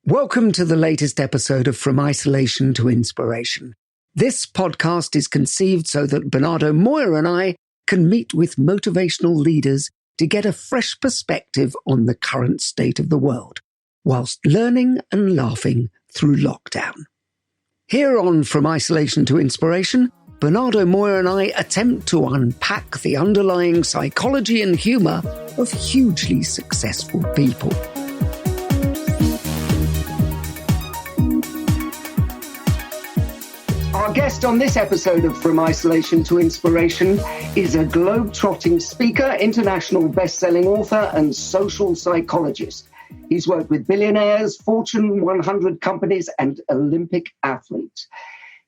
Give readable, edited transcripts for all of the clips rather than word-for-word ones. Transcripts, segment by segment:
Welcome to the latest episode of From Isolation to Inspiration. This podcast is conceived so that Bernardo, Moya and I can meet with motivational leaders to get a fresh perspective on the current state of the world, whilst learning and laughing through lockdown. Here on From Isolation to Inspiration, Bernardo, Moya and I attempt to unpack the underlying psychology and humour of hugely successful people. Our guest on this episode of From Isolation to Inspiration is a globe-trotting speaker, international best-selling author, and social psychologist. He's worked with billionaires, Fortune 100 companies, and Olympic athletes.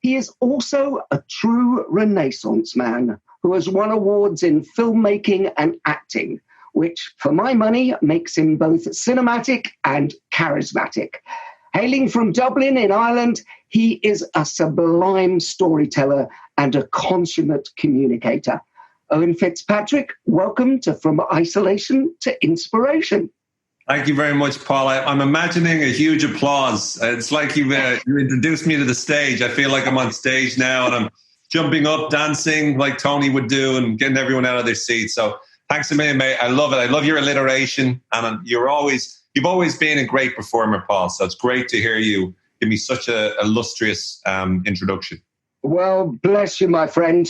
He is also a true Renaissance man who has won awards in filmmaking and acting, which, for my money, makes him both cinematic and charismatic. Hailing from Dublin in Ireland, he is a sublime storyteller and a consummate communicator. Owen Fitzpatrick, welcome to From Isolation to Inspiration. Thank you very much, Paul. I'm imagining a huge applause. It's like you introduced me to the stage. I feel like I'm on stage now and I'm jumping up, dancing like Tony would do and getting everyone out of their seats. So thanks a million, mate. I love it. I love your alliteration. And you've always been a great performer, Paul. So it's great to hear you give me such a illustrious introduction. Well, bless you, my friend.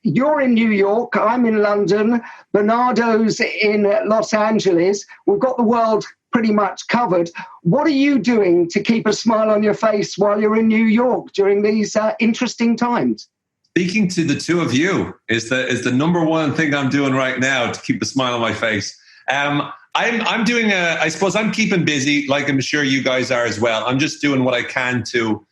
You're in New York. I'm in London. Bernardo's in Los Angeles. We've got the world pretty much covered. What are you doing to keep a smile on your face while you're in New York during these interesting times? Speaking to the two of you is the number one thing I'm doing right now to keep a smile on my face. I'm doing I suppose I'm keeping busy, like I'm sure you guys are as well. I'm just doing what I can to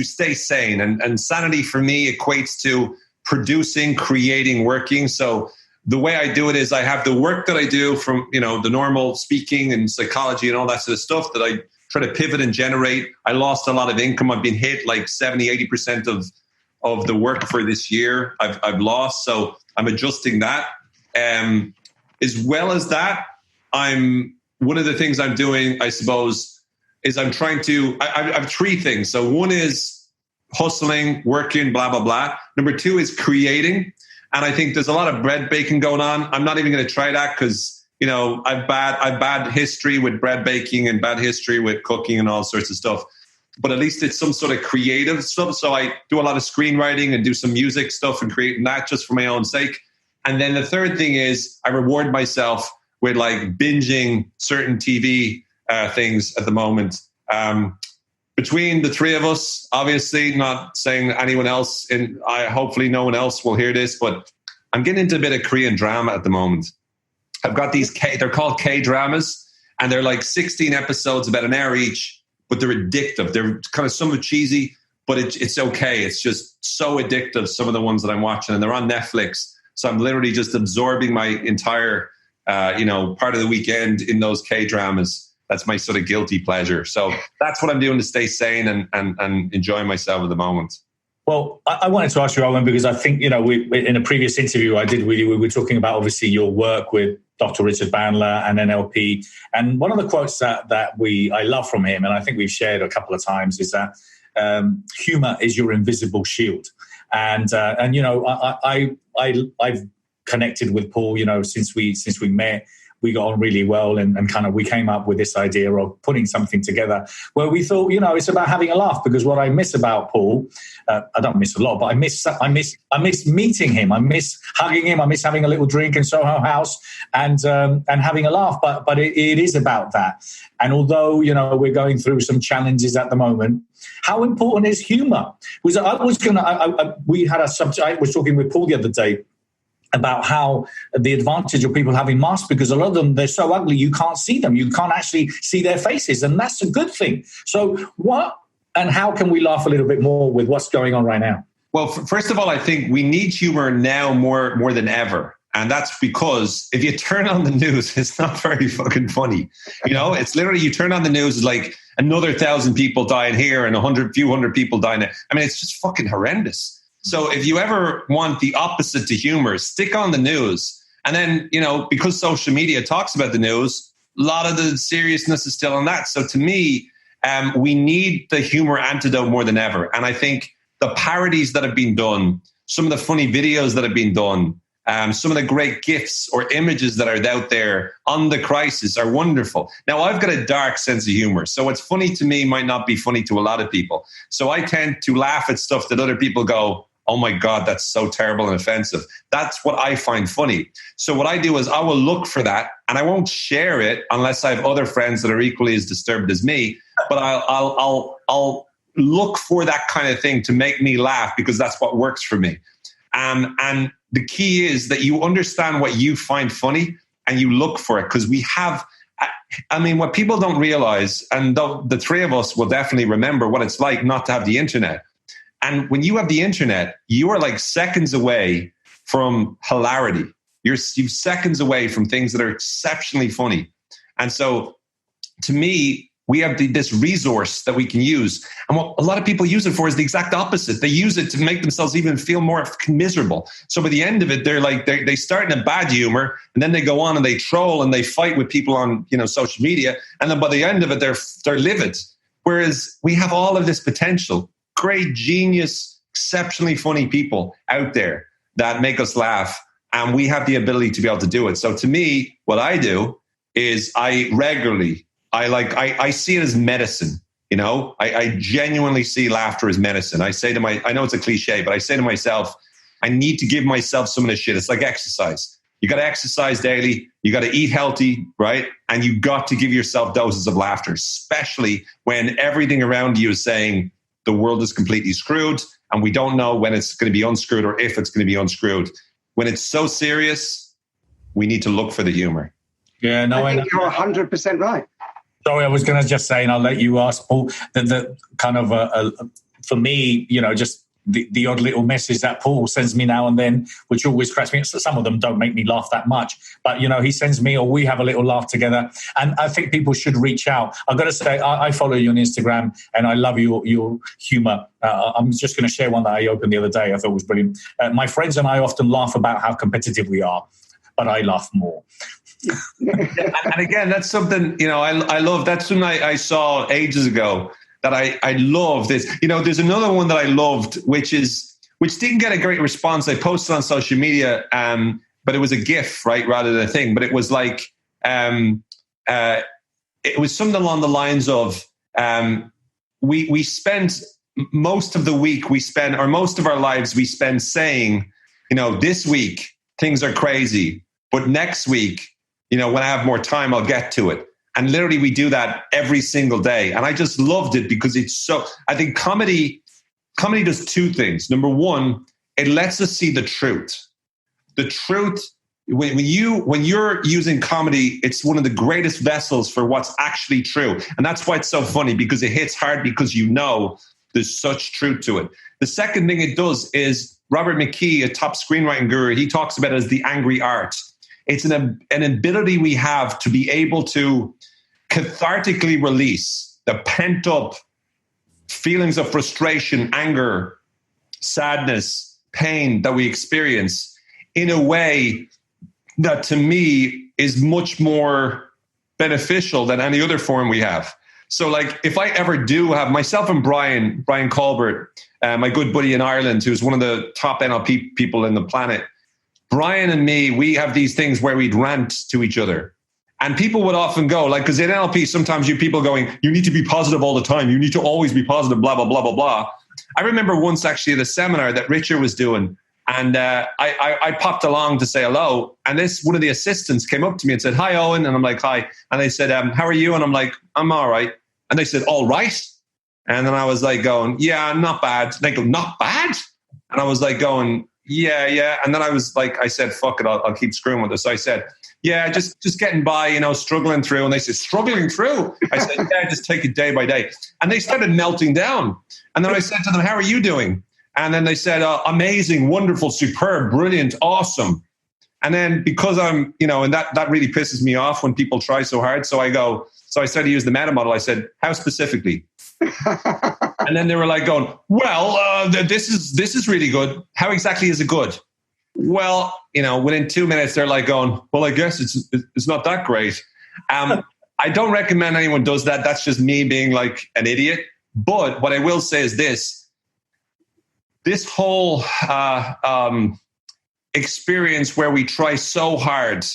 stay sane. And sanity for me equates to producing, creating, working. So the way I do it is I have the work that I do from, the normal speaking and psychology and all that sort of stuff that I try to pivot and generate. I lost a lot of income. I've been hit like 70, 80% of the work for this year I've lost. So I'm adjusting that. As well as that, one of the things I'm doing, I suppose, is I'm trying to, I have three things. So one is hustling, working, blah, blah, blah. Number two is creating. And I think there's a lot of bread baking going on. I'm not even going to try that because, I've bad history with bread baking and bad history with cooking and all sorts of stuff. But at least it's some sort of creative stuff. So I do a lot of screenwriting and do some music stuff and creating that just for my own sake. And then the third thing is I reward myself with like binging certain TV things at the moment. Between the three of us, obviously not saying anyone else, and hopefully no one else will hear this, but I'm getting into a bit of Korean drama at the moment. I've got these they're called K-dramas, and they're like 16 episodes, about an hour each, but they're addictive. They're kind of somewhat cheesy, but it's okay. It's just so addictive, some of the ones that I'm watching, and they're on Netflix. So I'm literally just absorbing my entire, part of the weekend in those K-dramas. That's my sort of guilty pleasure. So that's what I'm doing to stay sane and enjoying myself at the moment. Well, I wanted to ask you, Owen, because I think, we in a previous interview I did with you, we were talking about obviously your work with Dr. Richard Bandler and NLP. And one of the quotes that I love from him, and I think we've shared a couple of times, is that humor is your invisible shield. And I've connected with Paul, since we met. We got on really well and kind of we came up with this idea of putting something together where we thought, it's about having a laugh, because what I miss about Paul, I don't miss a lot, but I miss meeting him. I miss hugging him. I miss having a little drink in Soho House and having a laugh. But it is about that. And although, we're going through some challenges at the moment, how important is humor? We had a subject. I was talking with Paul the other day about how the advantage of people having masks, because a lot of them, they're so ugly, you can't see them. You can't actually see their faces. And that's a good thing. So what and how can we laugh a little bit more with what's going on right now? Well, first of all, I think we need humor now more than ever. And that's because if you turn on the news, it's not very fucking funny. It's literally, you turn on the news, it's like another 1,000 people dying here and a few hundred people dying there. I mean, it's just fucking horrendous. So if you ever want the opposite to humor, stick on the news. And then, because social media talks about the news, a lot of the seriousness is still on that. So to me, we need the humor antidote more than ever. And I think the parodies that have been done, some of the funny videos that have been done, some of the great GIFs or images that are out there on the crisis are wonderful. Now, I've got a dark sense of humor. So what's funny to me might not be funny to a lot of people. So I tend to laugh at stuff that other people go, oh my God, that's so terrible and offensive. That's what I find funny. So what I do is I will look for that, and I won't share it unless I have other friends that are equally as disturbed as me. But I'll look for that kind of thing to make me laugh, because that's what works for me. And the key is that you understand what you find funny and you look for it, because we have, I mean, what people don't realize, and the three of us will definitely remember what it's like not to have the internet. And when you have the internet, you are like seconds away from hilarity. You're seconds away from things that are exceptionally funny. And so to me, we have this resource that we can use. And what a lot of people use it for is the exact opposite. They use it to make themselves even feel more miserable. So by the end of it, they're like, they start in a bad humor, and then they go on and they troll and they fight with people on, social media. And then by the end of it, they're livid. Whereas we have all of this potential, great, genius, exceptionally funny people out there that make us laugh. And we have the ability to be able to do it. So to me, what I do is I see it as medicine. I genuinely see laughter as medicine. I know it's a cliche, but I say to myself, I need to give myself some of this shit. It's like exercise. You got to exercise daily. You got to eat healthy, right? And you got to give yourself doses of laughter, especially when everything around you is saying the world is completely screwed and we don't know when it's going to be unscrewed or if it's going to be unscrewed. When it's so serious, we need to look for the humor. Yeah, no, I think you're 100% right. Sorry, I was going to just say, and I'll let you ask, Paul, that kind of, for me, just the odd little message that Paul sends me now and then, which always cracks me. Some of them don't make me laugh that much, but, he sends me, or we have a little laugh together. And I think people should reach out. I've got to say, I follow you on Instagram, and I love your humour. I'm just going to share one that I opened the other day. I thought it was brilliant. My friends and I often laugh about how competitive we are, but I laugh more. And again, that's something, I love. That's something I saw ages ago that I love this. There's another one that I loved, which didn't get a great response. I posted on social media, but it was a GIF, right, rather than a thing. But it was like, it was something along the lines of, we spent most of the week, or most of our lives, we spend saying, this week things are crazy, but next week, when I have more time, I'll get to it. And literally we do that every single day. And I just loved it because I think comedy does two things. Number one, it lets us see the truth. The truth, when you're using comedy, it's one of the greatest vessels for what's actually true. And that's why it's so funny, because it hits hard because there's such truth to it. The second thing it does is Robert McKee, a top screenwriting guru, he talks about it as the angry art. It's an ability we have to be able to cathartically release the pent-up feelings of frustration, anger, sadness, pain that we experience in a way that, to me, is much more beneficial than any other form we have. So, like, if I ever do have myself and Brian Colbert, my good buddy in Ireland, who's one of the top NLP people in the planet, Brian and me, we have these things where we'd rant to each other. And people would often go, like, because in NLP, sometimes people going, you need to be positive all the time. You need to always be positive, blah, blah, blah, blah, blah. I remember once actually at a seminar that Richard was doing, and I popped along to say hello. And one of the assistants came up to me and said, hi, Owen. And I'm like, hi. And they said, how are you? And I'm like, I'm all right. And they said, all right. And then I was like going, yeah, not bad. And they go, not bad? And I was like going, yeah. And then I said, fuck it, I'll keep screwing with this. So I said, yeah, just getting by, struggling through. And they said, struggling through? I said, yeah, just take it day by day. And they started melting down. And then I said to them, how are you doing? And then they said, amazing, wonderful, superb, brilliant, awesome. And then because I'm, and that really pisses me off when people try so hard. So I started to use the meta model. I said, how specifically? And then they were like going, well, this is really good. How exactly is it good? Well, within 2 minutes, they're like going, well, I guess it's not that great. I don't recommend anyone does that. That's just me being like an idiot. But what I will say is this whole experience where we try so hard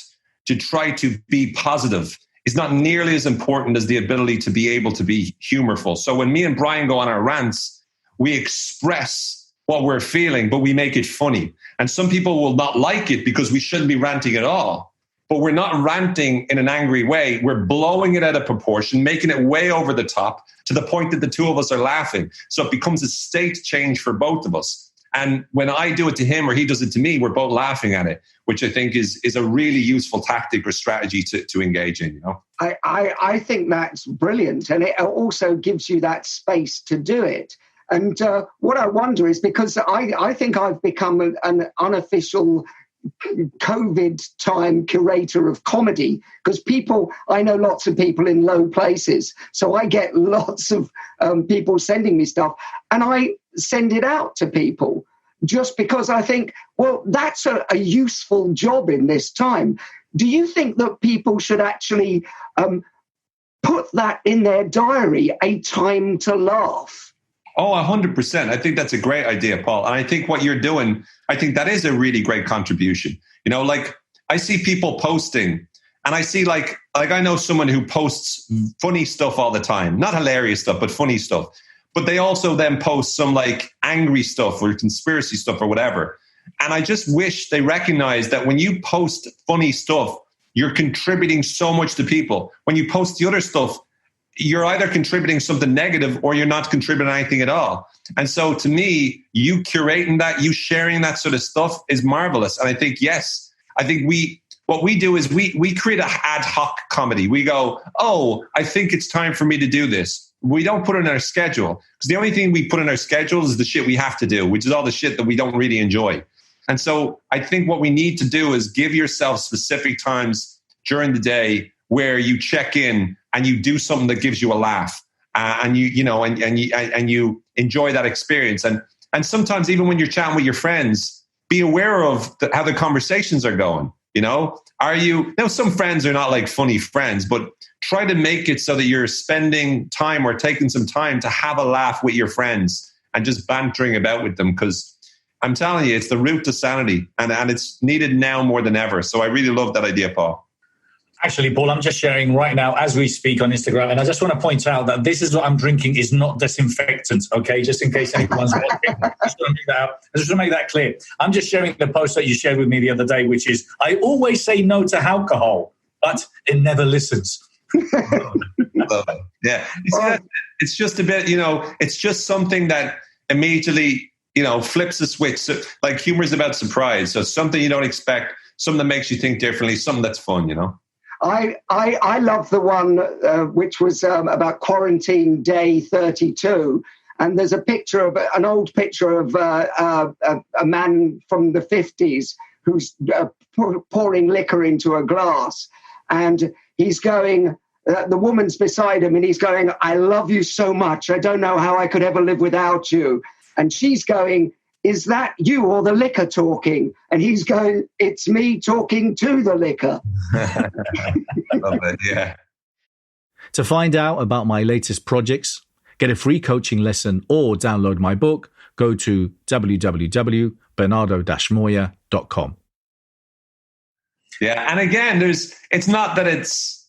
to try to be positive is not nearly as important as the ability to be able to be humorful. So when me and Brian go on our rants, we express what we're feeling, but we make it funny. And some people will not like it because we shouldn't be ranting at all. But we're not ranting in an angry way. We're blowing it out of proportion, making it way over the top to the point that the two of us are laughing. So it becomes a state change for both of us. And when I do it to him or he does it to me, we're both laughing at it, which I think is a really useful tactic or strategy to engage in. You know, I think that's brilliant. And it also gives you that space to do it. And what I wonder is, because I think I've become an unofficial COVID time curator of comedy, because I know lots of people in low places. So I get lots of people sending me stuff, and I send it out to people just because I think, well, that's a useful job in this time. Do you think that people should actually put that in their diary, a time to laugh? Oh, 100%. I think that's a great idea, Paul. And I think what you're doing, I think that is a really great contribution. You know, like I see people posting, and I see like I know someone who posts funny stuff all the time, not hilarious stuff, but funny stuff. But they also then post some like angry stuff or conspiracy stuff or whatever. And I just wish they recognize that when you post funny stuff, you're contributing so much to people. When you post the other stuff, you're either contributing something negative or you're not contributing anything at all. And so to me, you curating that, you sharing that sort of stuff is marvelous. And I think, yes, I think what we do is we create an ad hoc comedy. We go, oh, I think it's time for me to do this. We don't put it in our schedule, because the only thing we put in our schedule is the shit we have to do, which is all the shit that we don't really enjoy. And so I think what we need to do is give yourself specific times during the day where you check in and you do something that gives you a laugh, and you enjoy that experience. And sometimes even when you're chatting with your friends, be aware of how the conversations are going. You know, some friends are not like funny friends, but try to make it so that you're spending time or taking some time to have a laugh with your friends and just bantering about with them. Because I'm telling you, it's the route to sanity, and it's needed now more than ever. So I really love that idea, Paul. Actually, Paul, I'm just sharing right now as we speak on Instagram, and I just want to point out that this is what I'm drinking is not disinfectant, okay? Just in case anyone's watching. I just want to make that clear. I'm just sharing the post that you shared with me the other day, which is, I always say no to alcohol, but it never listens. Yeah. It's just a bit, it's just something that immediately, flips the switch. So, like, humor is about surprise. So something you don't expect, something that makes you think differently, something that's fun, I love the one which was about quarantine day 32. And there's an old picture of a man from the 50s who's pouring liquor into a glass. And he's going, the woman's beside him, and he's going, I love you so much. I don't know how I could ever live without you. And she's going, is that you or the liquor talking? And he's going, it's me talking to the liquor. I love it, yeah. To find out about my latest projects, get a free coaching lesson, or download my book, go to www.bernardo-moya.com. Yeah, and again, it's not that it's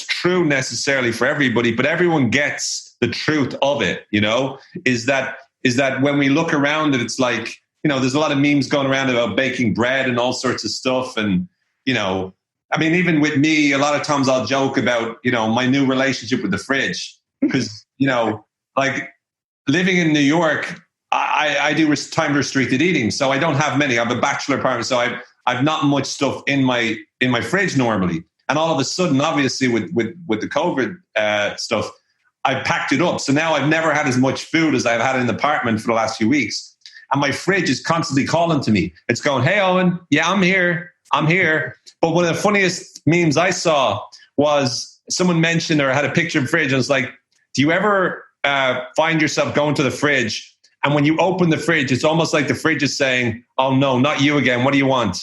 true necessarily for everybody, but everyone gets the truth of it, is that when we look around it, it's like, there's a lot of memes going around about baking bread and all sorts of stuff. And, even with me, a lot of times I'll joke about, my new relationship with the fridge, because, like living in New York, I do time restricted eating. So I don't have many. I have a bachelor apartment. So I've not much stuff in my fridge normally. And all of a sudden, obviously with the COVID stuff, I packed it up. So now I've never had as much food as I've had in the apartment for the last few weeks. And my fridge is constantly calling to me. It's going, hey, Owen, yeah, I'm here. But one of the funniest memes I saw was someone mentioned or had a picture of the fridge. And it's like, do you ever find yourself going to the fridge? And when you open the fridge, it's almost like the fridge is saying, oh, no, not you again. What do you want?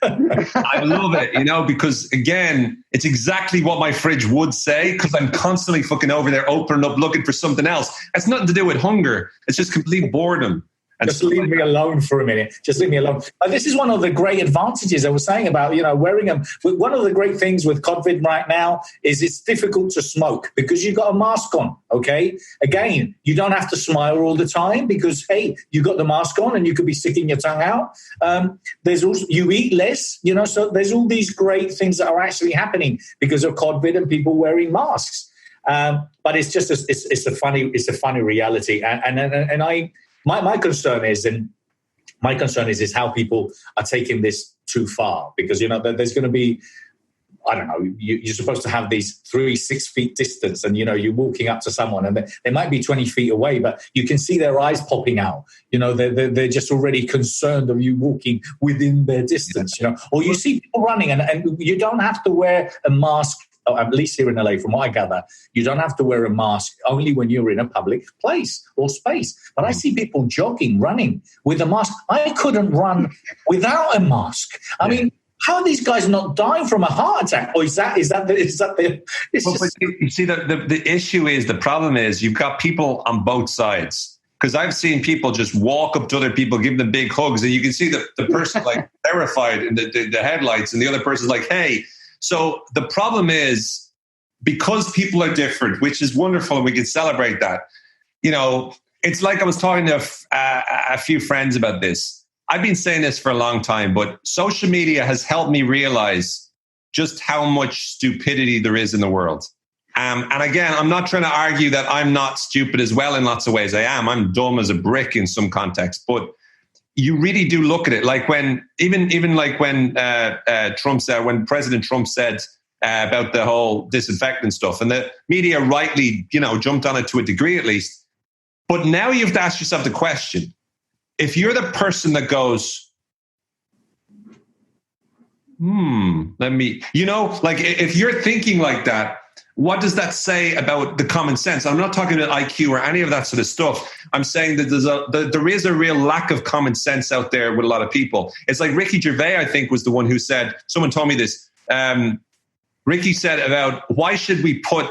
I love it, because again, it's exactly what my fridge would say, because I'm constantly fucking over there opening up, looking for something else. It's nothing to do with hunger. It's just complete boredom. And just leave me alone for a minute. Just leave me alone. This is one of the great advantages I was saying about, wearing them. One of the great things with COVID right now is it's difficult to smoke because you've got a mask on, okay? Again, you don't have to smile all the time because, hey, you've got the mask on and you could be sticking your tongue out. There's also, you eat less, so there's all these great things that are actually happening because of COVID and people wearing masks. But it's just, it's a funny reality. And My concern is how people are taking this too far, because there's going to be, I don't know, you're supposed to have these 3-6 feet distance, and you're walking up to someone and they might be 20 feet away, but you can see their eyes popping out. They're just already concerned of you walking within their distance. Or you see people running and you don't have to wear a mask. At least here in LA, from what I gather, you don't have to wear a mask only when you're in a public place or space. But I see people jogging, running with a mask. I couldn't run without a mask. I mean, how are these guys not dying from a heart attack? Or is that the? You see, the issue is, the problem is, you've got people on both sides. Because I've seen people just walk up to other people, give them big hugs, and you can see the person like terrified in the headlights, and the other person's like, "Hey." So the problem is, because people are different, which is wonderful, and we can celebrate that. It's like I was talking to a few friends about this. I've been saying this for a long time, but social media has helped me realize just how much stupidity there is in the world. And again, I'm not trying to argue that I'm not stupid as well in lots of ways. I am. I'm dumb as a brick in some contexts, but you really do look at it like when Trump said, when President Trump said about the whole disinfectant stuff, and the media rightly, jumped on it to a degree at least. But now you have to ask yourself the question: if you're the person that goes, if you're thinking like that, what does that say about the common sense? I'm not talking about IQ or any of that sort of stuff. I'm saying that there is a real lack of common sense out there with a lot of people. It's like Ricky Gervais, I think, was the one who said, someone told me this. Ricky said about, why should we put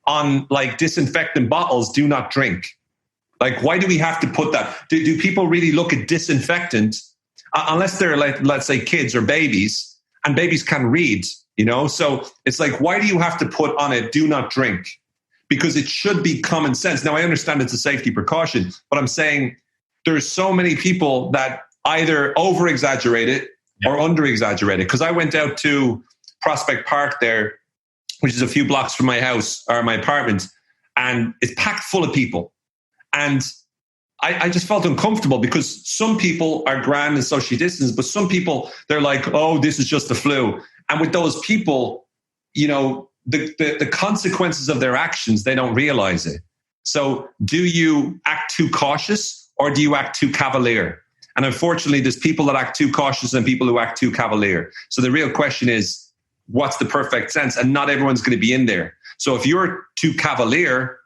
on like disinfectant bottles, do not drink? Like, why do we have to put that? Do people really look at disinfectant unless they're like, let's say, kids or babies, and babies can read? So it's like, why do you have to put on it, do not drink? Because it should be common sense. Now, I understand it's a safety precaution, but I'm saying there's so many people that either over-exaggerate it or under-exaggerate it. Because I went out to Prospect Park there, which is a few blocks from my house or my apartment, and it's packed full of people. And I just felt uncomfortable because some people are grand and socially distanced, but some people, they're like, oh, this is just the flu. And with those people, the consequences of their actions, they don't realize it. So do you act too cautious or do you act too cavalier? And unfortunately, there's people that act too cautious and people who act too cavalier. So the real question is, what's the perfect sense? And not everyone's going to be in there. So if you're too cavalier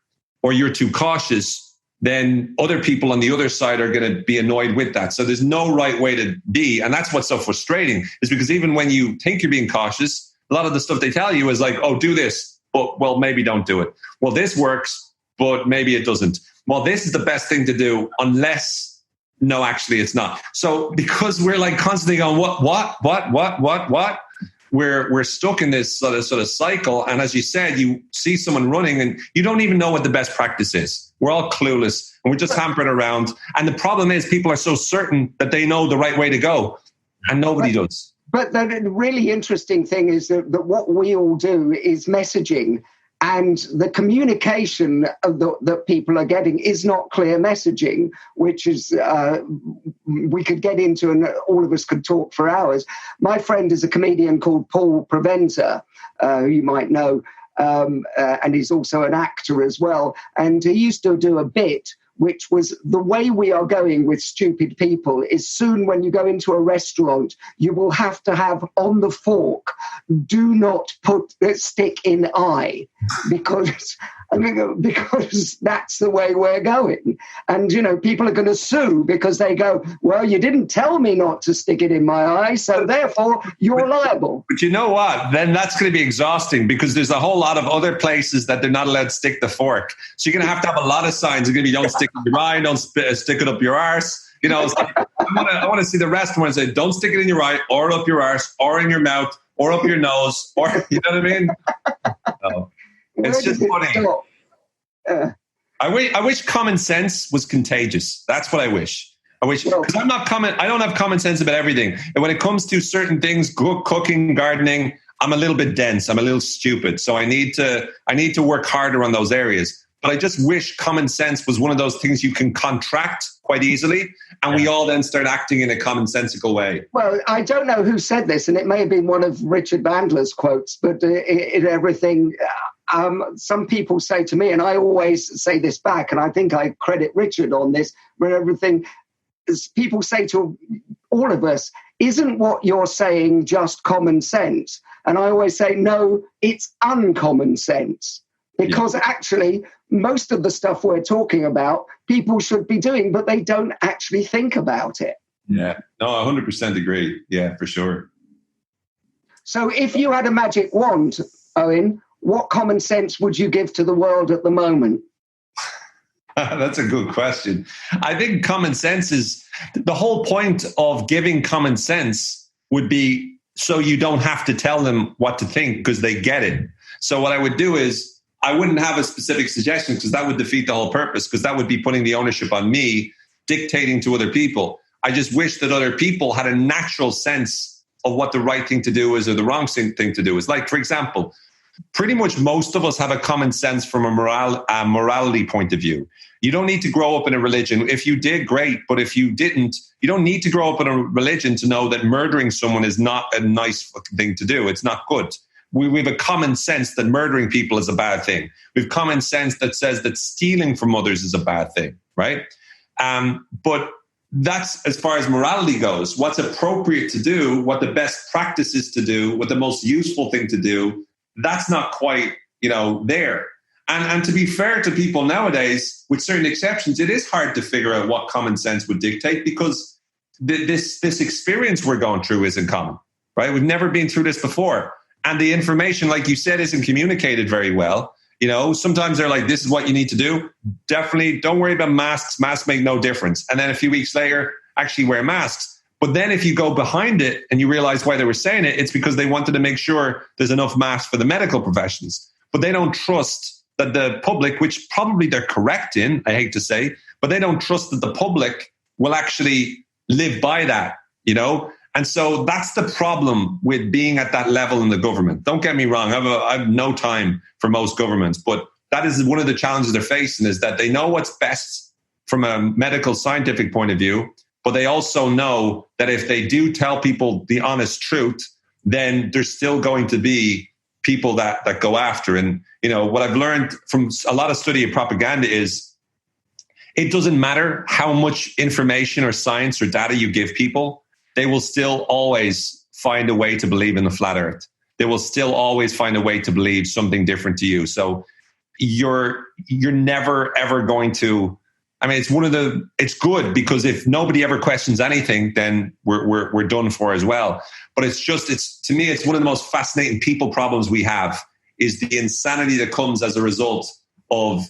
or you're too cautious, then other people on the other side are going to be annoyed with that. So there's no right way to be. And that's what's so frustrating, is because even when you think you're being cautious, a lot of the stuff they tell you is like, oh, do this, but well, maybe don't do it. Well, this works, but maybe it doesn't. Well, this is the best thing to do unless, no, actually it's not. So because we're like constantly going, what? We're stuck in this sort of cycle. And as you said, you see someone running and you don't even know what the best practice is. We're all clueless and we're just hampering around. And the problem is people are so certain that they know the right way to go and nobody does. But the really interesting thing is that what we all do is messaging, and the communication that people are getting is not clear messaging, which is, we could get into and all of us could talk for hours. My friend is a comedian called Paul Preventer, who you might know, and he's also an actor as well. And he used to do a bit which was, the way we are going with stupid people is soon when you go into a restaurant, you will have to have on the fork, do not stick in eye, because because that's the way we're going. And, people are going to sue because they go, well, you didn't tell me not to stick it in my eye, so therefore you're liable. But you know what? Then that's going to be exhausting because there's a whole lot of other places that they're not allowed to stick the fork. So you're going to have a lot of signs. You're going to be, don't stick it in your eye, don't stick it up your arse. It's like, I want to see the rest of them say, don't stick it in your eye or up your arse or in your mouth or up your nose, or, you know what I mean? So, it's just funny. I wish common sense was contagious. That's what I wish. I wish, because I don't have common sense about everything. And when it comes to certain things, cooking, gardening, I'm a little bit dense. I'm a little stupid. So I need to work harder on those areas. But I just wish common sense was one of those things you can contract quite easily, and we all then start acting in a commonsensical way. Well, I don't know who said this, and it may have been one of Richard Bandler's quotes, but in everything, some people say to me, and I always say this back, and I think I credit Richard on this, but everything, people say to all of us, isn't what you're saying just common sense? And I always say, no, it's uncommon sense. Because actually, most of the stuff we're talking about, people should be doing, but they don't actually think about it. Yeah, no, 100% agree. Yeah, for sure. So if you had a magic wand, Owen, what common sense would you give to the world at the moment? That's a good question. I think common sense is the whole point of giving common sense would be so you don't have to tell them what to think because they get it. So what I would do is I wouldn't have a specific suggestion because that would defeat the whole purpose, because that would be putting the ownership on me, dictating to other people. I just wish that other people had a natural sense of what the right thing to do is or the wrong thing to do is. Like, for example, pretty much most of us have a common sense from a morality point of view. You don't need to grow up in a religion. If you did, great. But if you didn't, you don't need to grow up in a religion to know that murdering someone is not a nice thing to do. It's not good. We have a common sense that murdering people is a bad thing. We have common sense that says that stealing from others is a bad thing, right? But that's as far as morality goes. What's appropriate to do, what the best practice is to do, what the most useful thing to do, that's not quite, there. And to be fair to people nowadays, with certain exceptions, it is hard to figure out what common sense would dictate because this experience we're going through isn't common, right? We've never been through this before. And the information, like you said, isn't communicated very well. Sometimes they're like, this is what you need to do. Definitely don't worry about masks. Masks make no difference. And then a few weeks later, actually wear masks. But then if you go behind it and you realize why they were saying it, it's because they wanted to make sure there's enough masks for the medical professions. But they don't trust that the public, which probably they're correct in, I hate to say, but they don't trust that the public will actually live by that, And so that's the problem with being at that level in the government. Don't get me wrong. I have no time for most governments, but that is one of the challenges they're facing is that they know what's best from a medical scientific point of view, but they also know that if they do tell people the honest truth, then there's still going to be people that go after. And, what I've learned from a lot of study of propaganda is it doesn't matter how much information or science or data you give people, they will still always find a way to believe in the flat earth. They will still always find a way to believe something different to you. So you're never, ever going to, it's good because if nobody ever questions anything, then we're done for as well. But to me, it's one of the most fascinating people problems we have is the insanity that comes as a result of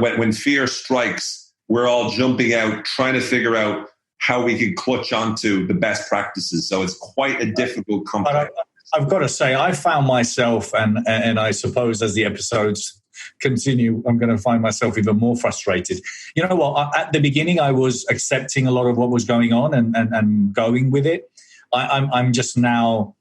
when fear strikes, we're all jumping out, trying to figure out how we can clutch onto the best practices. So it's quite a difficult complex. I've got to say, I found myself, and I suppose as the episodes continue, I'm going to find myself even more frustrated. You know what? At the beginning, I was accepting a lot of what was going on and going with it. I'm just now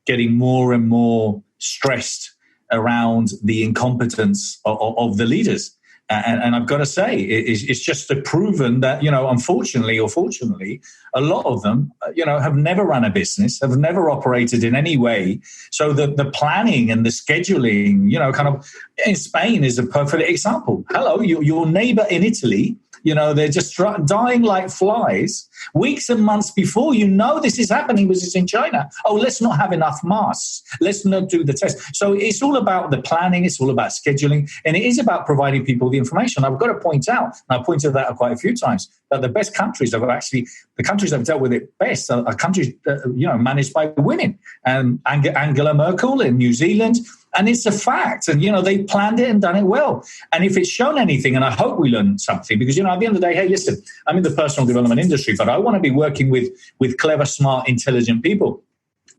getting more and more stressed around the incompetence of the leaders. And I've got to say, it's just proven that, unfortunately or fortunately, a lot of them, have never run a business, have never operated in any way. So the planning and the scheduling, kind of in Spain is a perfect example. Hello, your neighbor in Italy They're just dying like flies weeks and months before this is happening because it's in China. Oh, let's not have enough masks. Let's not do the test. So it's all about the planning. It's all about scheduling. And it is about providing people the information. I've got to point out, and I pointed that out quite a few times, that the best countries the countries that have dealt with it best are countries, managed by women. Angela Merkel in New Zealand. And it's a fact. And, they planned it and done it well. And if it's shown anything, and I hope we learn something, because, at the end of the day, hey, listen, I'm in the personal development industry, but I want to be working with clever, smart, intelligent people.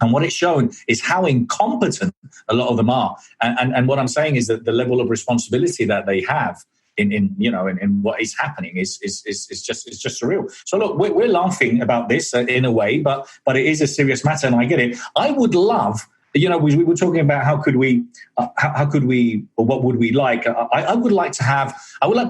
And what it's shown is how incompetent a lot of them are. And what I'm saying is that the level of responsibility that they have in what is happening is just surreal. So look, we're laughing about this in a way, but it is a serious matter, and I get it. I would love. We were talking about how could we, or what would we like? I would like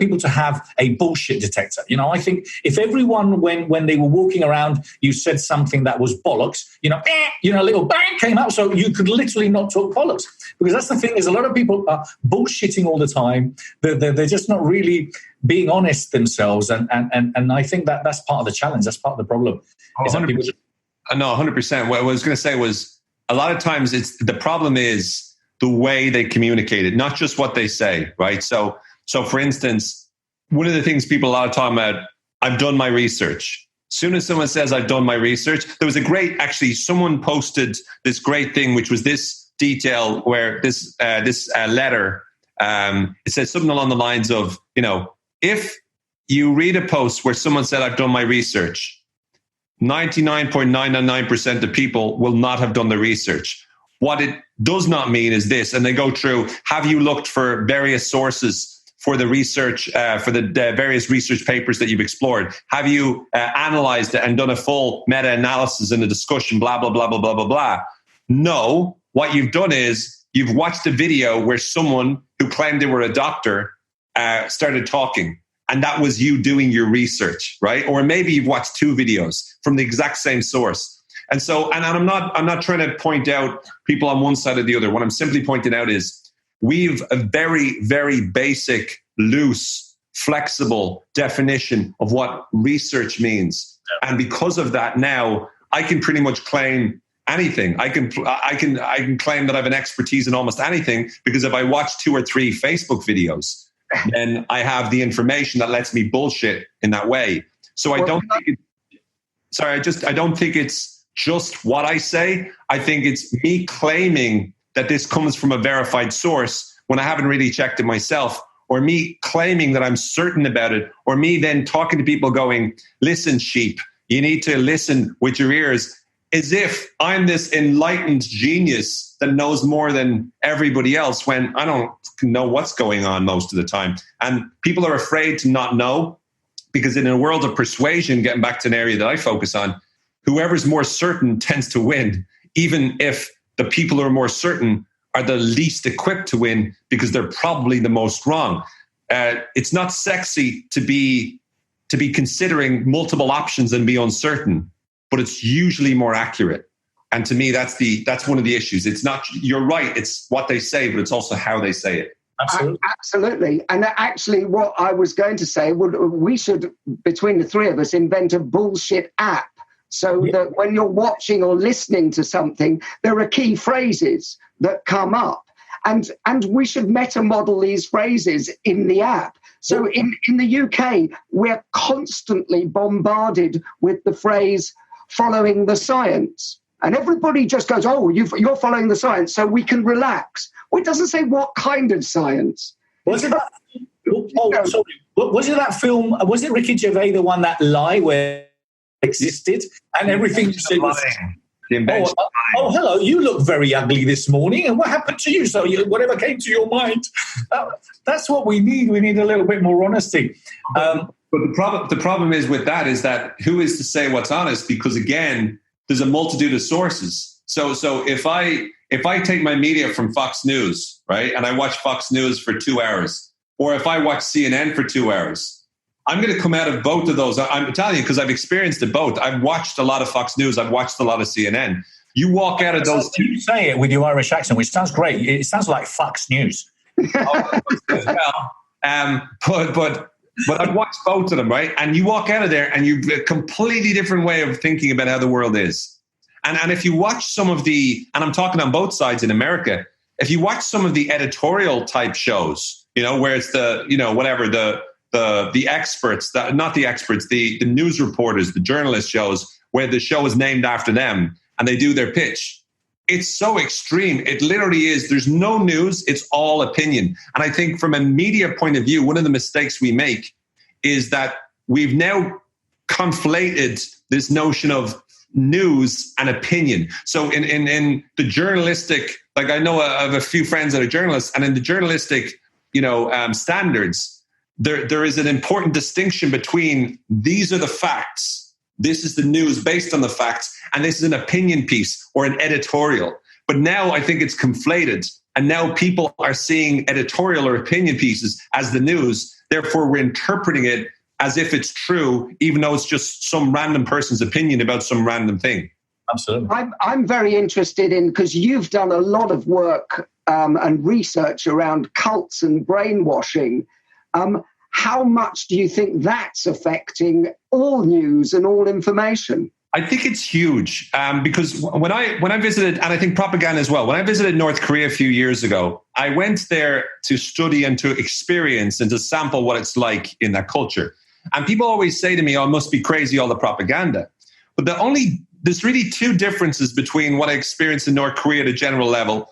people to have a bullshit detector. I think if everyone, when they were walking around, you said something that was bollocks, a little bang came out, so you could literally not talk bollocks. Because that's the thing, is a lot of people are bullshitting all the time. They're just not really being honest themselves, and I think that's part of the challenge. That's part of the problem. 100%. No, 100%. What I was going to say was, a lot of times the problem is the way they communicate it, not just what they say, right? So for instance, one of the things people a lot of time about, I've done my research. As soon as someone says I've done my research, there was someone posted this great thing, which was this detail where this letter, it says something along the lines of, if you read a post where someone said I've done my research, 99.999% of people will not have done the research. What it does not mean is this, and they go through, have you looked for various sources for the research, for the various research papers that you've explored? Have you analyzed it and done a full meta-analysis and a discussion, blah, blah, blah, blah, blah, blah, blah? No, what you've done is you've watched a video where someone who claimed they were a doctor started talking. And that was you doing your research, right? Or maybe you've watched 2 videos from the exact same source. And so, and I'm not trying to point out people on one side or the other. What I'm simply pointing out is we've a very, very basic, loose, flexible definition of what research means. And because of that, now I can pretty much claim anything. I can claim that I have an expertise in almost anything, because if I watch 2 or 3 Facebook videos, then I have the information that lets me bullshit in that way. So I don't think it's just what I say. I think it's me claiming that this comes from a verified source when I haven't really checked it myself, or me claiming that I'm certain about it, or me then talking to people going, listen, sheep, you need to listen with your ears, as if I'm this enlightened genius that knows more than everybody else, when I don't know what's going on most of the time. And people are afraid to not know, because in a world of persuasion, getting back to an area that I focus on, whoever's more certain tends to win, even if the people who are more certain are the least equipped to win, because they're probably the most wrong. It's not sexy to be considering multiple options and be uncertain, but it's usually more accurate. And to me, that's one of the issues. It's not, you're right, it's what they say, but it's also how they say it. Absolutely. And actually, what I was going to say, we should, between the 3 of us, invent a bullshit app, so that when you're watching or listening to something, there are key phrases that come up. And we should meta-model these phrases in the app. So in the UK, we're constantly bombarded with the phrase, following the science. And everybody just goes, oh, you're following the science, so we can relax. Well, it doesn't say what kind of science. Was it that? Sorry. Was it that film? Was it Ricky Gervais, the one that lie where it existed and everything you said was... Oh, hello, you look very ugly this morning. And what happened to you? So whatever came to your mind. That's what we need. We need a little bit more honesty. But the problem is with that is that who is to say what's honest? Because again, there's a multitude of sources. So if I take my media from Fox News, right, and I watch Fox News for 2 hours, or if I watch CNN for 2 hours, I'm going to come out of both of those. I'm telling you, because I've experienced it both. I've watched a lot of Fox News. I've watched a lot of CNN. You walk out of those. You say it with your Irish accent, which sounds great. It sounds like Fox News. But But I've watched both of them, right? And you walk out of there and you've a completely different way of thinking about how the world is. And if you watch some of the, and I'm talking on both sides in America, if you watch some of the editorial type shows, where it's the, whatever, the experts, not the experts, the news reporters, the journalist shows, where the show is named after them and they do their pitch. It's so extreme. It literally is. There's no news. It's all opinion. And I think from a media point of view, one of the mistakes we make is that we've now conflated this notion of news and opinion. So in the journalistic, like I know I have a few friends that are journalists, and in the journalistic, standards, there is an important distinction between these are the facts, this is the news based on the facts, and this is an opinion piece or an editorial. But now I think it's conflated, and now people are seeing editorial or opinion pieces as the news. Therefore, we're interpreting it as if it's true, even though it's just some random person's opinion about some random thing. Absolutely. I'm very interested in, because you've done a lot of work and research around cults and brainwashing. How much do you think that's affecting all news and all information? I think it's huge because when I visited, and I think propaganda as well, when I visited North Korea a few years ago, I went there to study and to experience and to sample what it's like in that culture. And people always say to me, oh, it must be crazy, all the propaganda. But there's really two differences between what I experienced in North Korea at a general level.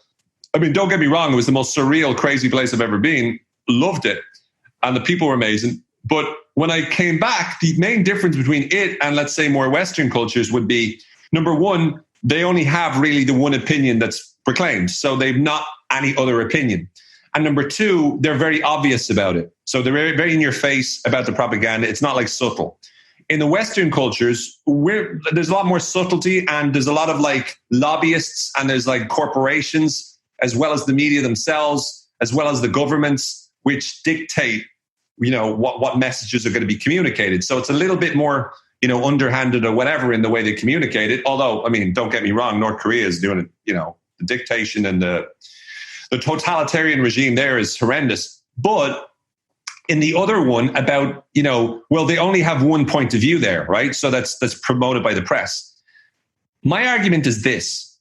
I mean, don't get me wrong, it was the most surreal, crazy place I've ever been. Loved it. And the people were amazing. But when I came back, the main difference between it and, let's say, more Western cultures would be, number one, they only have really the one opinion that's proclaimed. So they've not any other opinion. And number two, they're very obvious about it. So they're very, very in your face about the propaganda. It's not like subtle. In the Western cultures, there's a lot more subtlety, and there's a lot of like lobbyists, and there's like corporations, as well as the media themselves, as well as the governments, which dictate, what messages are going to be communicated. So it's a little bit more, underhanded or whatever in the way they communicate it. Although, I mean, don't get me wrong, North Korea is doing it, the dictation and the totalitarian regime there is horrendous. But in the other one about, they only have one point of view there, right? So that's promoted by the press. My argument is this.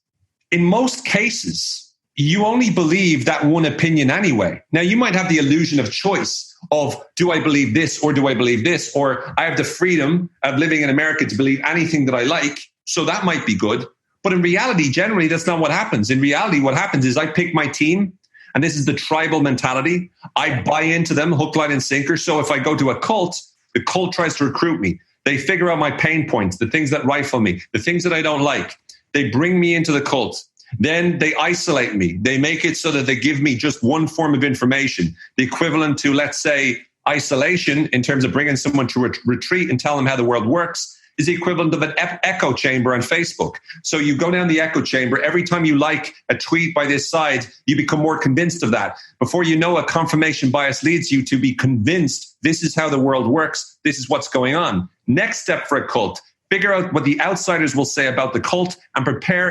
In most cases, you only believe that one opinion anyway. Now, you might have the illusion of choice of, do I believe this or do I believe this? Or I have the freedom of living in America to believe anything that I like. So that might be good. But in reality, generally, that's not what happens. In reality, what happens is I pick my team, and this is the tribal mentality. I buy into them, hook, line, and sinker. So if I go to a cult, the cult tries to recruit me. They figure out my pain points, the things that rifle me, the things that I don't like. They bring me into the cult. Then they isolate me. They make it so that they give me just one form of information, the equivalent to, let's say, isolation in terms of bringing someone to retreat and tell them how the world works is the equivalent of an echo chamber on Facebook. So you go down the echo chamber. Every time you like a tweet by this side, you become more convinced of that. Before you know, a confirmation bias leads you to be convinced this is how the world works. This is what's going on. Next step for a cult. Figure out what the outsiders will say about the cult and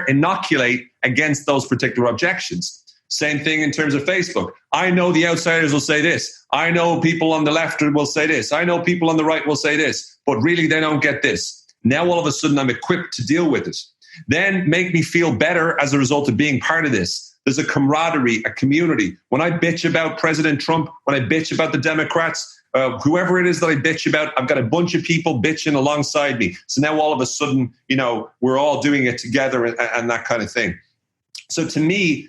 inoculate against those particular objections. Same thing in terms of Facebook. I know the outsiders will say this. I know people on the left will say this. I know people on the right will say this, but really they don't get this. Now all of a sudden I'm equipped to deal with it. Then make me feel better as a result of being part of this. There's a camaraderie, a community. When I bitch about President Trump, when I bitch about the Democrats, whoever it is that I bitch about, I've got a bunch of people bitching alongside me. So now all of a sudden, we're all doing it together and that kind of thing. So to me,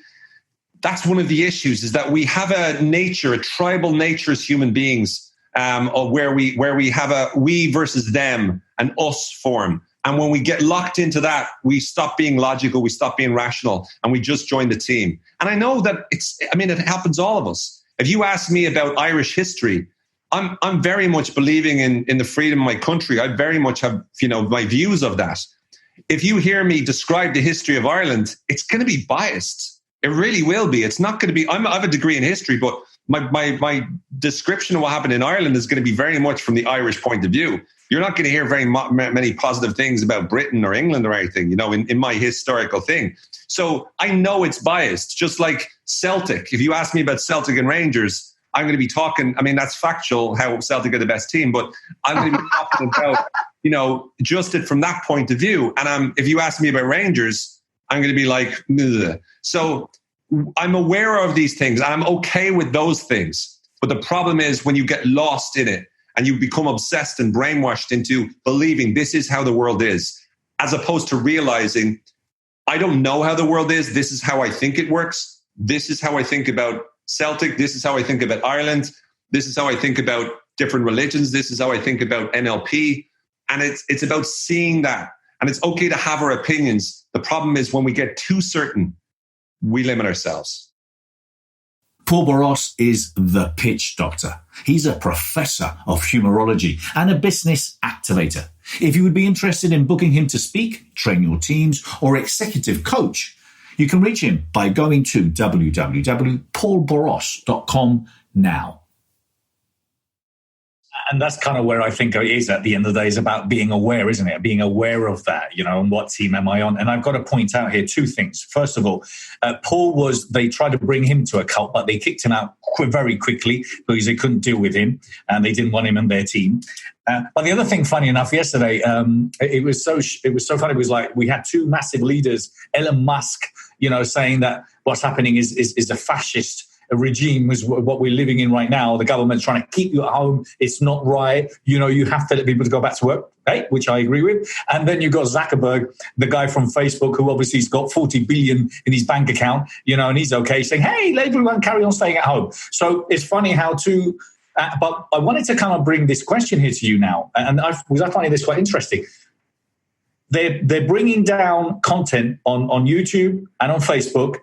that's one of the issues, is that we have a tribal nature as human beings, where we have a we versus them, an us form. And when we get locked into that, we stop being logical, we stop being rational, and we just join the team. And I know that it happens to all of us. If you ask me about Irish history, I'm very much believing in the freedom of my country. I very much have, my views of that. If you hear me describe the history of Ireland, it's going to be biased. It really will be. It's not going to be, I have a degree in history, but my description of what happened in Ireland is going to be very much from the Irish point of view. You're not going to hear very many positive things about Britain or England or anything, in my historical thing. So I know it's biased, just like Celtic. If you ask me about Celtic and Rangers, I'm going to be talking, I mean, that's factual, how Celtic are the best team, but I'm going to be talking about, just it from that point of view. And if you ask me about Rangers, I'm going to be like, ugh. So I'm aware of these things. I'm okay with those things. But the problem is when you get lost in it and you become obsessed and brainwashed into believing this is how the world is, as opposed to realizing, I don't know how the world is. This is how I think it works. This is how I think about Celtic. This is how I think about Ireland. This is how I think about different religions. This is how I think about NLP. And it's about seeing that. And it's okay to have our opinions. The problem is when we get too certain, we limit ourselves. Paul Boross is the pitch doctor. He's a professor of humourology and a business activator. If you would be interested in booking him to speak, train your teams, or executive coach, you can reach him by going to www.paulboross.com now. And that's kind of where I think it is at the end of the day, is about being aware, isn't it? Being aware of that, and what team am I on? And I've got to point out here two things. First of all, Paul they tried to bring him to a cult, but they kicked him out very quickly because they couldn't deal with him and they didn't want him on their team. But the other thing, funny enough, yesterday, it was so funny. It was like we had two massive leaders, Elon Musk, saying that what's happening is a fascist regime is what we're living in right now. The government's trying to keep you at home. It's not right. You have to let people go back to work, right? Which I agree with. And then you've got Zuckerberg, the guy from Facebook, who obviously has got 40 billion in his bank account, and he's okay, saying, hey, let everyone carry on staying at home. So it's funny how but I wanted to kind of bring this question here to you now. And I find this quite interesting. They're bringing down content on YouTube and on Facebook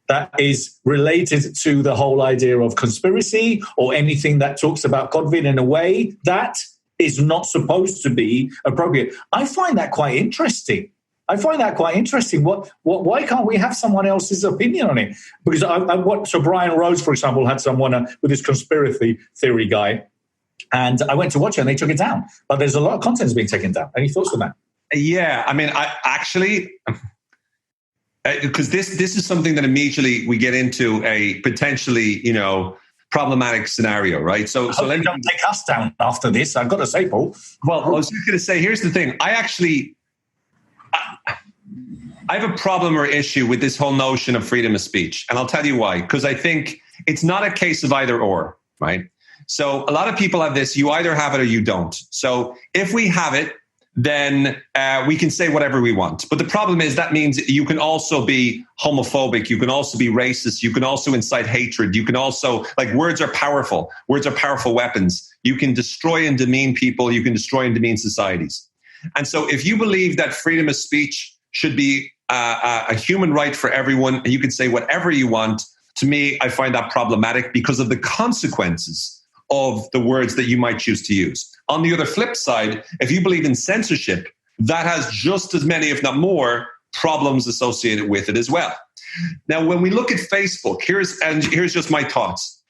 that is related to the whole idea of conspiracy or anything that talks about COVID in a way that is not supposed to be appropriate. I find that quite interesting. Why can't we have someone else's opinion on it? Because so Brian Rose, for example, had someone with this conspiracy theory guy, and I went to watch it and they took it down. But there's a lot of content that's being taken down. Any thoughts on that? Yeah, I mean, I actually... because this is something that immediately we get into a potentially, problematic scenario, right? So let me don't take us down after this. I've got to say, Paul. Well, I was just going to say, here's the thing. I have a problem or issue with this whole notion of freedom of speech, and I'll tell you why. Because I think it's not a case of either or, right? So a lot of people have this: you either have it or you don't. So if we have it, then we can say whatever we want. But the problem is that means you can also be homophobic. You can also be racist. You can also incite hatred. You can also, words are powerful. Words are powerful weapons. You can destroy and demean people. You can destroy and demean societies. And so if you believe that freedom of speech should be a human right for everyone, and you can say whatever you want, to me, I find that problematic because of the consequences of the words that you might choose to use. On the other flip side, if you believe in censorship, that has just as many, if not more, problems associated with it as well. Now, when we look at Facebook, here's just my thoughts.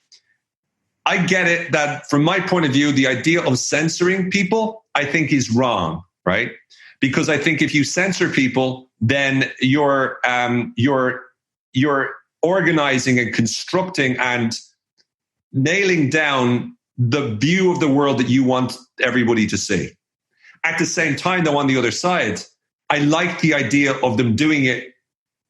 I get it that from my point of view, the idea of censoring people, I think is wrong, right? Because I think if you censor people, then you're organizing and constructing and nailing down the view of the world that you want everybody to see. At the same time, though, on the other side, I like the idea of them doing it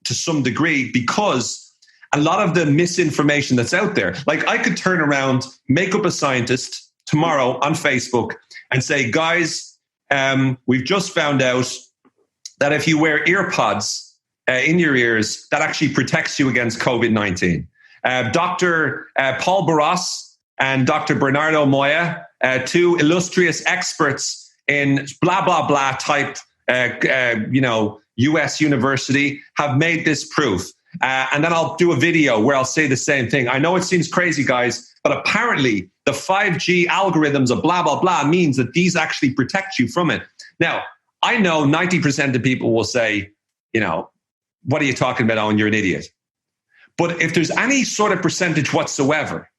to some degree because a lot of the misinformation that's out there, I could turn around, make up a scientist tomorrow on Facebook and say, guys, we've just found out that if you wear earpods in your ears, that actually protects you against COVID-19. Dr. Paul Boross and Dr. Bernardo Moya, two illustrious experts in blah, blah, blah type, US university, have made this proof. And then I'll do a video where I'll say the same thing. I know it seems crazy, guys, but apparently the 5G algorithms of blah, blah, blah means that these actually protect you from it. Now, I know 90% of people will say, what are you talking about, Owen? You're an idiot. But if there's any sort of percentage whatsoever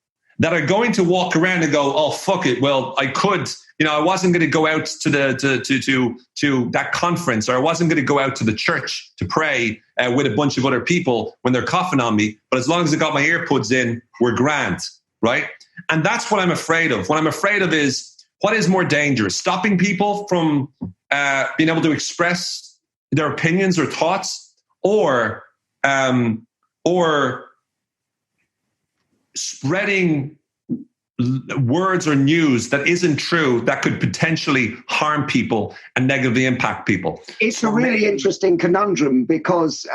that are going to walk around and go, oh, fuck it. Well, I could, I wasn't going to go out to that conference, or I wasn't going to go out to the church to pray with a bunch of other people when they're coughing on me. But as long as I got my earpods in, we're grand, right? And that's what I'm afraid of. What I'm afraid of is, what is more dangerous? Stopping people from being able to express their opinions or thoughts, or spreading words or news that isn't true, that could potentially harm people and negatively impact people. It's a really interesting conundrum, because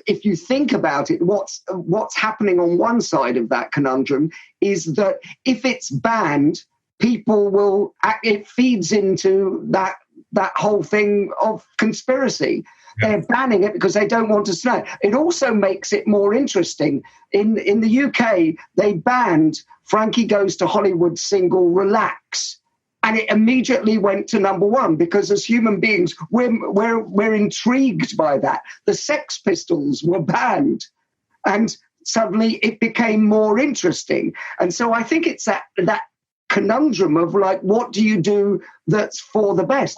if you think about it, what's happening on one side of that conundrum is that if it's banned, people will, it feeds into that whole thing of conspiracy. They're banning it because they don't want to know. It also makes it more interesting. In the UK, they banned Frankie Goes to Hollywood single Relax. And it immediately went to number one, because as human beings, we're intrigued by that. The Sex Pistols were banned, and suddenly it became more interesting. And so I think it's that conundrum of, like, what do you do that's for the best?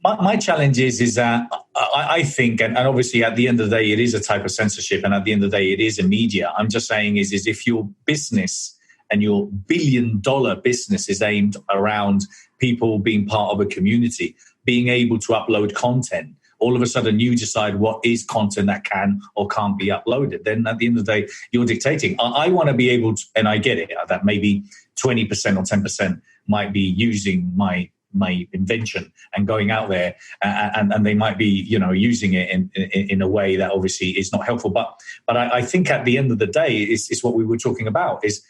My challenge is that I think, and obviously at the end of the day, it is a type of censorship, and at the end of the day, it is a media. I'm just saying is if your business and your billion-dollar business is aimed around people being part of a community, being able to upload content, all of a sudden you decide what is content that can or can't be uploaded. Then at the end of the day, you're dictating. I want to be able to, and I get it, that maybe 20% or 10% might be using my invention and going out there, and they might be, using it in a way that obviously is not helpful. But I think at the end of the day, is what we were talking about, is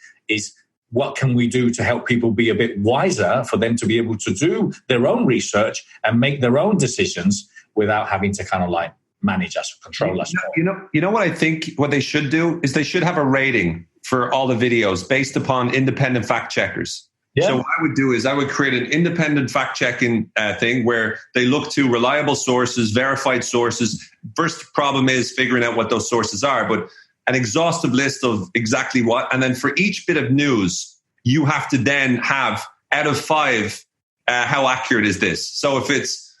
what can we do to help people be a bit wiser, for them to be able to do their own research and make their own decisions without having to kind of like manage us or control us. You know what I think what they should do is they should have a rating for all the videos based upon independent fact checkers. Yeah. So what I would do is I would create an independent fact-checking thing where they look to reliable sources, verified sources. First problem is figuring out what those sources are, but an exhaustive list of exactly what. And then for each bit of news, you have to then have, out of 5, how accurate is this? So if it's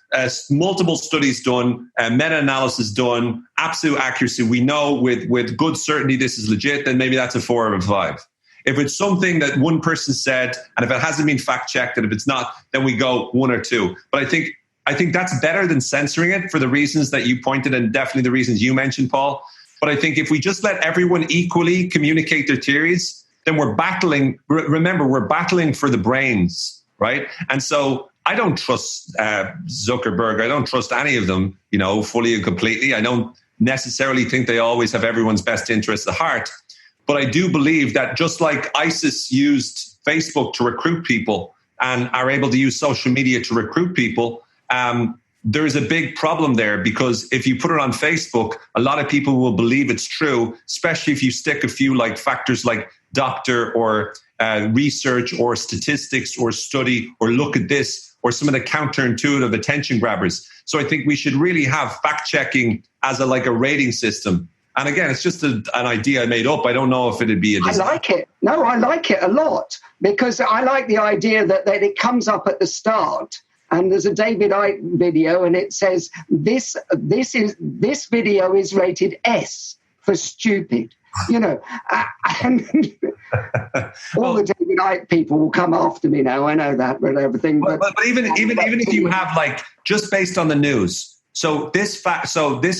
multiple studies done, meta-analysis done, absolute accuracy, we know with good certainty this is legit, then maybe that's a 4 out of 5. If it's something that one person said, and if it hasn't been fact-checked, and if it's not, then we go 1 or 2. But I think that's better than censoring it for the reasons that you pointed, and definitely the reasons you mentioned, Paul. But I think if we just let everyone equally communicate their theories, then we're battling. Remember, we're battling for the brains, right? And so I don't trust Zuckerberg. I don't trust any of them, fully and completely. I don't necessarily think they always have everyone's best interests at heart. But I do believe that just like ISIS used Facebook to recruit people and are able to use social media to recruit people, there is a big problem there, because if you put it on Facebook, a lot of people will believe it's true, especially if you stick a few like factors like doctor or research or statistics or study or look at this or some of the counterintuitive attention grabbers. So I think we should really have fact checking as a rating system. And again, it's just an idea I made up. I don't know if it'd be a design. I like it. No, I like it a lot, because I like the idea that it comes up at the start, and there's a David Icke video, and it says this video is rated S for stupid. And all the David Icke people will come after me now. I know that, but everything. But even if you have just based on the news. So this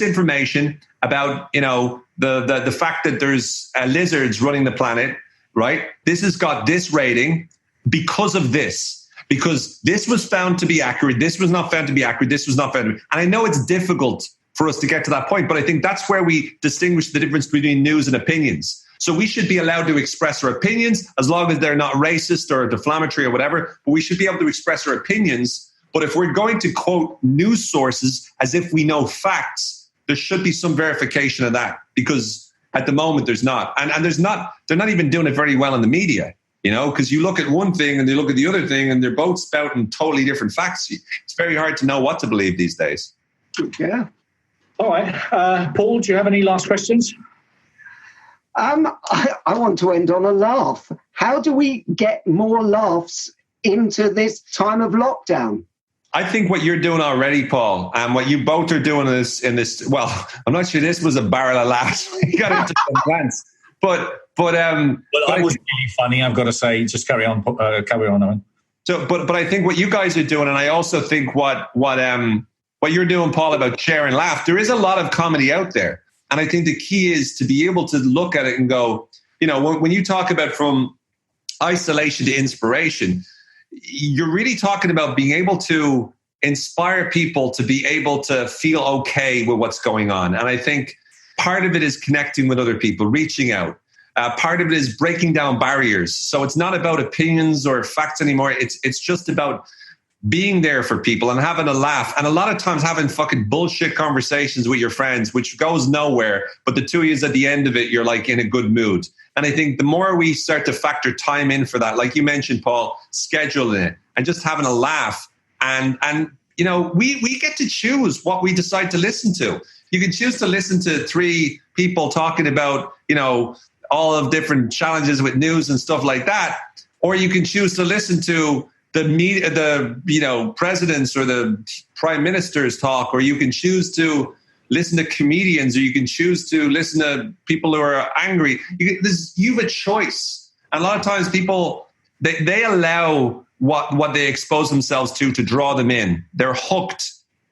information about the fact that there's lizards running the planet, right? This has got this rating because of this, because this was found to be accurate. This was not found to be accurate. This was not found to be. And I know it's difficult for us to get to that point, but I think that's where we distinguish the difference between news and opinions. So we should be allowed to express our opinions as long as they're not racist or defamatory or whatever, but we should be able to express our opinions. But if we're going to quote news sources as if we know facts, there should be some verification of that, because at the moment there's not. And they're not even doing it very well in the media, because you look at one thing and they look at the other thing and they're both spouting totally different facts. It's very hard to know what to believe these days. Yeah. All right. Paul, do you have any last questions? I want to end on a laugh. How do we get more laughs into this time of lockdown? I think what you're doing already, Paul, and what you both are doing in this, well, I'm not sure this was a barrel of laughs. You got into some rants. But that was really funny. I've got to say, just carry on, Owen. So, but I think what you guys are doing, and I also think what you're doing, Paul, about share and laugh. There is a lot of comedy out there, and I think the key is to be able to look at it and go, when you talk about from isolation to inspiration, you're really talking about being able to inspire people to be able to feel okay with what's going on. And I think part of it is connecting with other people, reaching out. Part of it is breaking down barriers. So it's not about opinions or facts anymore. It's just about being there for people and having a laugh. And a lot of times having fucking bullshit conversations with your friends, which goes nowhere. But the two of you at the end of it, you're like in a good mood. And I think the more we start to factor time in for that, like you mentioned, Paul, scheduling it and just having a laugh. And we get to choose what we decide to listen to. You can choose to listen to three people talking about, all of different challenges with news and stuff like that. Or you can choose to listen to the presidents or the prime ministers talk, or you can choose to listen to comedians, or you can choose to listen to people who are angry. You have a choice. And a lot of times people, they allow what they expose themselves to draw them in. They're hooked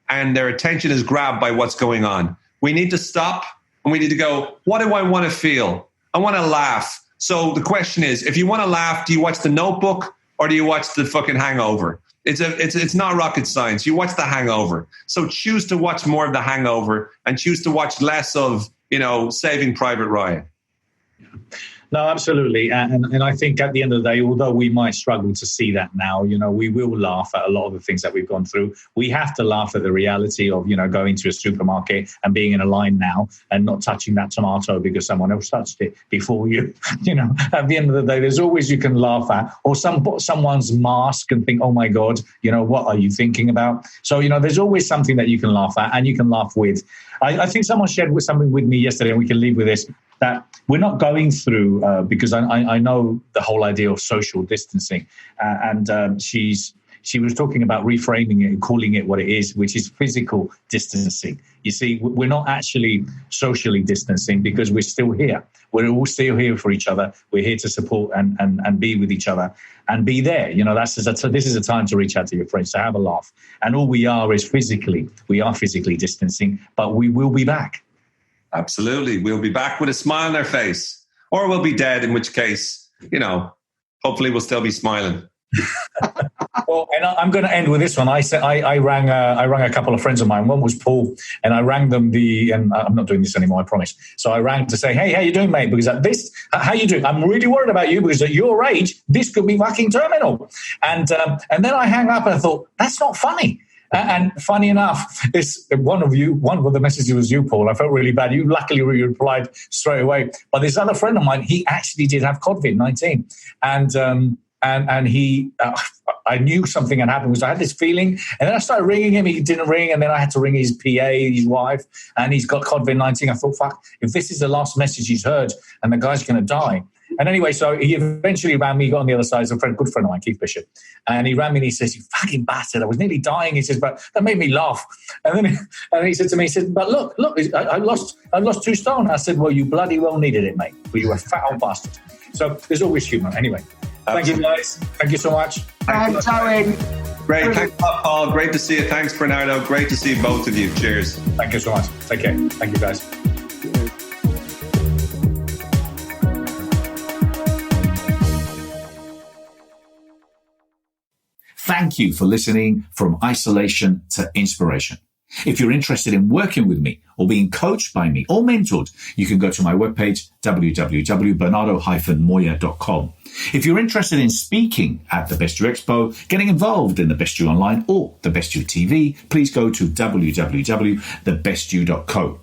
and their attention is grabbed by what's going on. We need to stop and we need to go, what do I want to feel? I want to laugh. So the question is, if you want to laugh, do you watch The Notebook or do you watch The fucking Hangover? It's not rocket science. You watch The Hangover. So choose to watch more of The Hangover and choose to watch less of, Saving Private Ryan. No, absolutely. And I think at the end of the day, although we might struggle to see that now, we will laugh at a lot of the things that we've gone through. We have to laugh at the reality of, going to a supermarket and being in a line now and not touching that tomato because someone else touched it before you. At the end of the day, there's always you can laugh at, or someone's mask and think, oh my God, what are you thinking about? So, there's always something that you can laugh at and you can laugh with. I think someone shared something with me yesterday, and we can leave with this, that we're not going through, because I know the whole idea of social distancing, and she was talking about reframing it and calling it what it is, which is physical distancing. You see, we're not actually socially distancing because we're still here. We're all still here for each other. We're here to support and be with each other and be there. This is a time to reach out to your friends, to have a laugh. And all we are physically distancing, but we will be back. Absolutely. We'll be back with a smile on our face, or we'll be dead, in which case, hopefully we'll still be smiling. Well, and I'm going to end with this one. I rang a couple of friends of mine. One was Paul, and I rang them and I'm not doing this anymore, I promise. So I rang to say, hey, how you doing, mate? Because how you doing? I'm really worried about you because at your age, this could be fucking terminal. And then I hang up and I thought, that's not funny. And funny enough, one of the messages was you, Paul. I felt really bad. You luckily replied straight away. But this other friend of mine, he actually did have COVID-19, and he, I knew something had happened because I had this feeling, and then I started ringing him. He didn't ring, and then I had to ring his PA, his wife, and he's got COVID-19. I thought, fuck, if this is the last message he's heard, and the guy's going to die. And anyway, so he eventually ran me, got on the other side. He's a good friend of mine, Keith Bishop. And he ran me and he says, you fucking bastard, I was nearly dying. He says, but that made me laugh. And then he said to me, but look, I lost 2 stone. I said, well, you bloody well needed it, mate. But you were a fat old bastard. So there's always humour. Anyway, thank you, guys. Thank you so much. Thanks, Owen. Great. Thanks, Paul. Great to see you. Thanks, Bernardo. Great to see both of you. Cheers. Thank you so much. Take care. Thank you, guys. Thank you for listening From Isolation to Inspiration. If you're interested in working with me or being coached by me or mentored, you can go to my webpage, www.bernardo-moya.com. If you're interested in speaking at the Best You Expo, getting involved in the Best You Online or the Best You TV, please go to www.thebestyou.co.